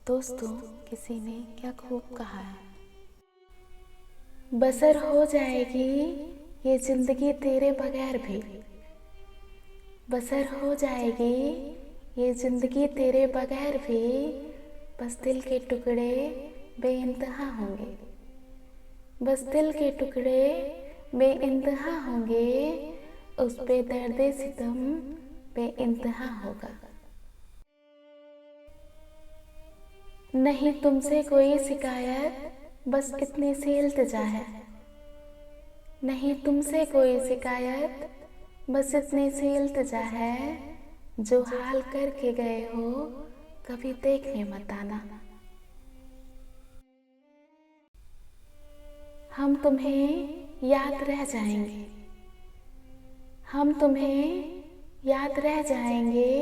दोस्तों, किसी ने क्या खूब कहा है, बसर हो जाएगी ये जिंदगी तेरे बगैर भी। बसर हो जाएगी ये जिंदगी तेरे बगैर भी। बस दिल के टुकड़े बेइंतहा होंगे। बस दिल के टुकड़े बेइंतहा होंगे। उस पे दर्द सितम बेइंतहा होगा। नहीं तुमसे कोई शिकायत, बस इतनी सी इल्तिजा है। नहीं तुमसे कोई शिकायत, बस इतनी सी इल्तिजा है। जो हाल करके गए हो कभी देखने मत आना। हम तुम्हें याद रह जाएंगे। हम तुम्हें याद रह जाएंगे।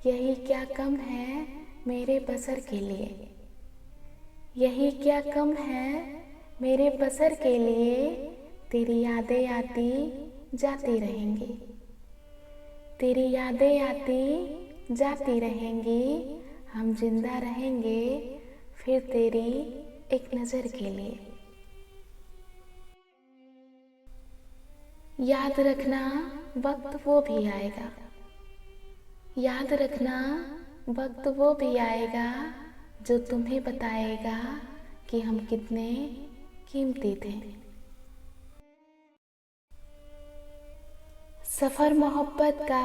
यही क्या कम है मेरे बसर के लिए। यही क्या कम है मेरे बसर के लिए। तेरी यादें आती जाती रहेंगी। तेरी यादें आती जाती रहेंगी। हम जिंदा रहेंगे फिर तेरी एक नज़र के लिए। याद रखना वक्त वो भी आएगा। याद रखना वक्त वो भी आएगा जो तुम्हें बताएगा कि हम कितने कीमती थे। सफ़र मोहब्बत का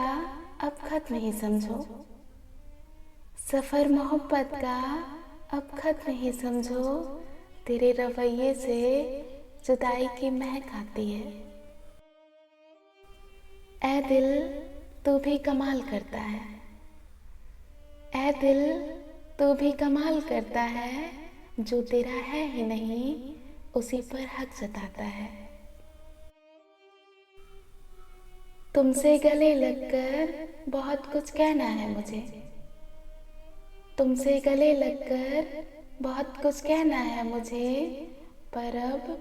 अब खत्म ही समझो। सफ़र मोहब्बत का अब खत्म ही समझो। तेरे रवैये से जुदाई की महक आती है। ऐ दिल तू भी कमाल करता है। ऐ दिल तू भी कमाल करता है। जो तेरा है ही नहीं उसी पर हक जताता है। तुमसे गले लगकर बहुत कुछ कहना है मुझे। तुमसे गले लगकर बहुत कुछ कहना है मुझे। पर अब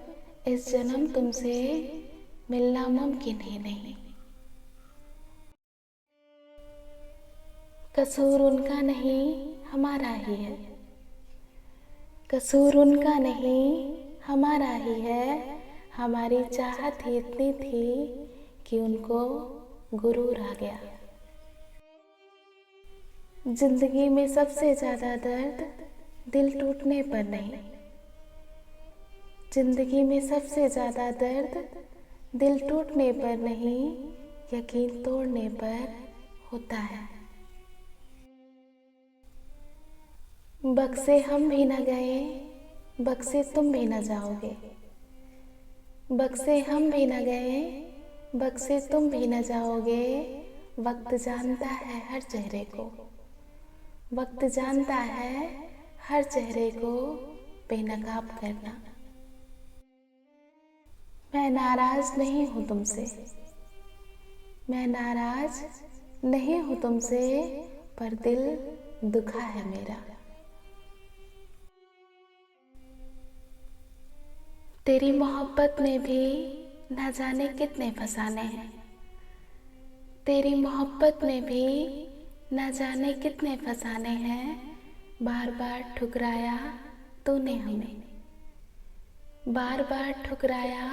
इस जन्म तुमसे मिलना मुमकिन ही नहीं। कसूर उनका नहीं हमारा ही है। कसूर उनका नहीं हमारा ही है। हमारी चाहत ही इतनी थी कि उनको गुरूर आ गया। जिंदगी में सबसे ज्यादा दर्द दिल टूटने पर नहीं। जिंदगी में सबसे ज्यादा दर्द दिल टूटने पर नहीं, यकीन तोड़ने पर होता है। बक्से हम भी न गए, बक्से तुम भी न जाओगे। बक्से हम भी न गए, बक्से तुम भी न जाओगे। वक्त जानता है हर चेहरे को। वक्त जानता है हर चेहरे को बेनकाब करना। मैं नाराज नहीं हूँ तुमसे। मैं नाराज नहीं हूँ तुमसे, पर दिल दुखा है मेरा। तेरी मोहब्बत में भी न जाने कितने फसाने हैं। तेरी मोहब्बत में भी न जाने कितने फसाने हैं। बार बार ठुकराया तूने हमें। बार बार ठुकराया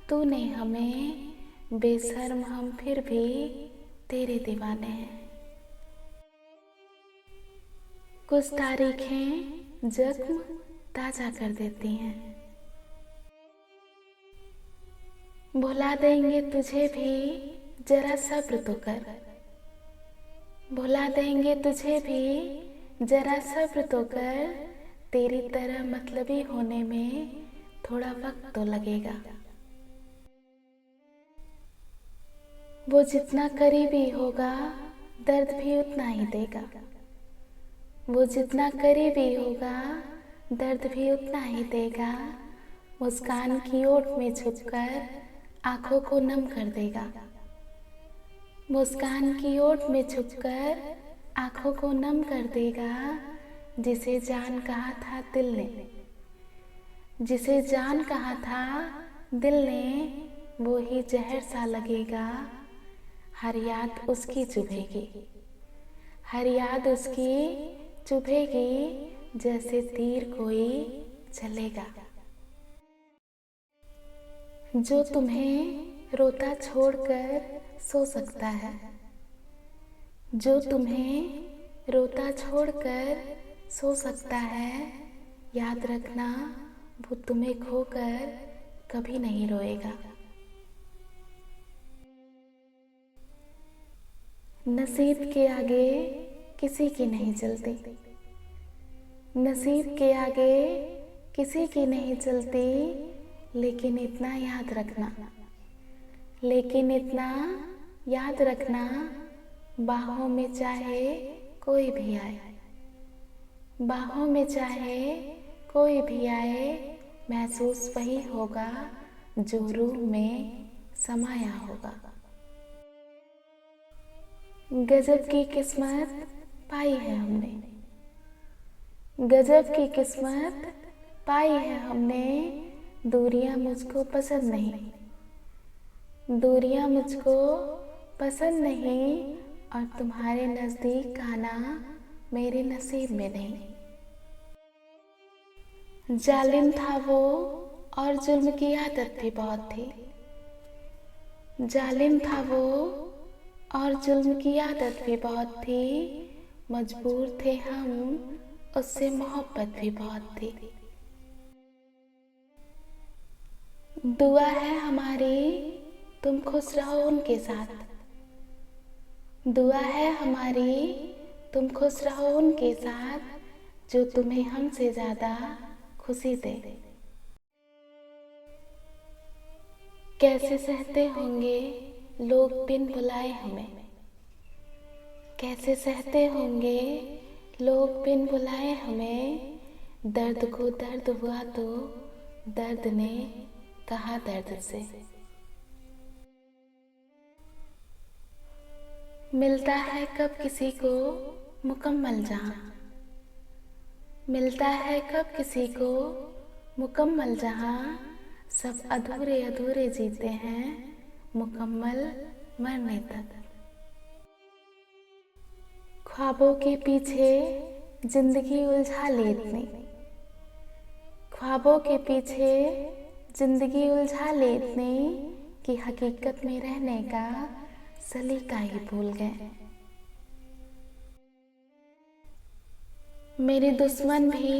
तूने हमें। बेशर्म हम फिर भी तेरे दीवाने हैं। कुछ तारीखें जख्म ताजा कर देती हैं। भुला देंगे तुझे भी जरा सब्र तो कर। भुला देंगे तुझे भी जरा सब्र तो कर। तेरी तरह मतलबी होने में थोड़ा वक्त तो लगेगा। वो जितना करीबी होगा दर्द भी उतना ही देगा। वो जितना करीबी होगा दर्द भी उतना ही देगा। मुस्कान की ओट में छुपकर आंखों को नम कर देगा। मुस्कान की ओट में छुपकर आंखों को नम कर देगा। जिसे जान कहा था दिल ने, जिसे जान कहा था दिल ने, वो ही जहर सा लगेगा। हर याद उसकी चुभेगी। हर याद उसकी चुभेगी। जैसे तीर कोई चलेगा। जो तुम्हें रोता छोड़कर सो सकता है, जो तुम्हें रोता छोड़कर सो सकता है, याद रखना वो तुम्हें खोकर कभी नहीं रोएगा। नसीब के आगे किसी की नहीं चलती, नसीब के आगे किसी की नहीं चलती, लेकिन इतना याद रखना, लेकिन इतना याद रखना, बाहों में चाहे कोई भी आए, बाहों में चाहे कोई भी आए, महसूस वही होगा जो रूह में समाया होगा। गजब की किस्मत पाई है हमने, गजब की किस्मत पाई है हमने, दूरियां मुझको पसंद नहीं, दूरियां मुझको पसंद नहीं, और तुम्हारे नजदीक आना मेरे नसीब में नहीं। जालिम था वो और जुल्म की आदत भी बहुत थी, जालिम था वो और जुल्म की आदत भी बहुत थी, मजबूर थे हम उससे मोहब्बत भी बहुत थी। दुआ है हमारी तुम खुश रहो उनके साथ, दुआ है हमारी तुम खुश रहो उनके साथ, जो तुम्हें हमसे ज्यादा खुशी दे। कैसे सहते होंगे लोग बिन बुलाए हमें, कैसे सहते होंगे लोग बिन बुलाए हमें, दर्द को दर्द हुआ तो दर्द ने कहा दर्द से। मिलता है कब किसी को मुकम्मल जहां, मिलता है कब किसी को मुकम्मल जहां, सब अधूरे अधूरे जीते हैं मुकम्मल मरने तक। ख्वाबों के पीछे जिंदगी उलझा ले इतनी, ख्वाबों के पीछे जिंदगी उलझा ले इतनी, कि हकीकत में रहने का सलीका ही भूल गए। मेरे दुश्मन भी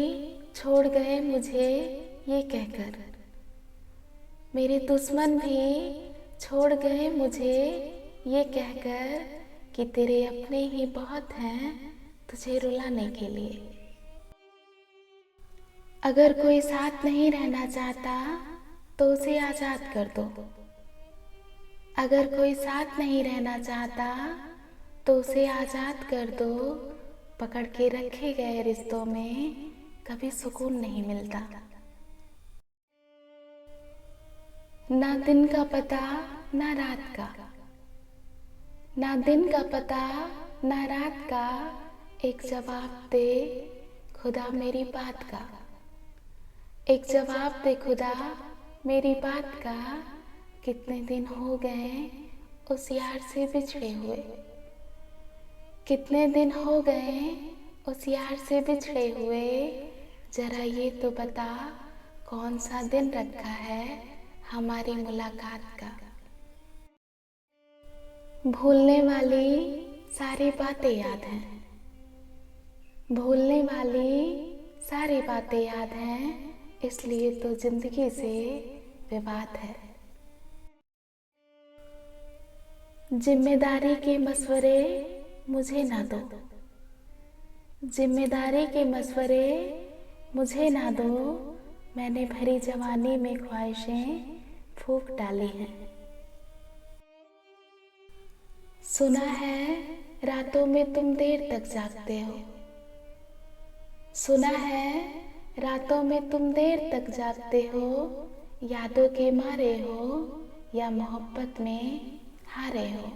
छोड़ गए मुझे ये कहकर, मेरे दुश्मन भी छोड़ गए मुझे ये कहकर, कि तेरे अपने ही बहुत हैं तुझे रुलाने के लिए। अगर कोई साथ नहीं रहना चाहता तो उसे आजाद कर दो, अगर कोई साथ नहीं रहना चाहता तो उसे आजाद कर दो, पकड़ के रखे गए रिश्तों में कभी सुकून नहीं मिलता। ना दिन का पता ना रात का, ना दिन का पता ना रात का, एक जवाब दे खुदा मेरी बात का, एक जवाब दे खुदा मेरी बात का, कितने दिन हो गए उस यार से बिछड़े हुए, कितने दिन हो गए उस यार से बिछड़े हुए, जरा ये तो बता कौन सा दिन रखा है हमारी मुलाकात का। भूलने वाली सारी बातें याद हैं, भूलने वाली सारी बातें याद हैं, इसलिए तो जिंदगी से विवाद है। जिम्मेदारी के मशवरे मुझे ना दो, जिम्मेदारी के मशवरे मुझे ना दो, मैंने भरी जवानी में ख्वाहिशें फूंक डाली हैं। सुना है रातों में तुम देर तक जागते हो, सुना है रातों में तुम देर तक जागते हो, यादों के मारे हो या मोहब्बत में हारे हो।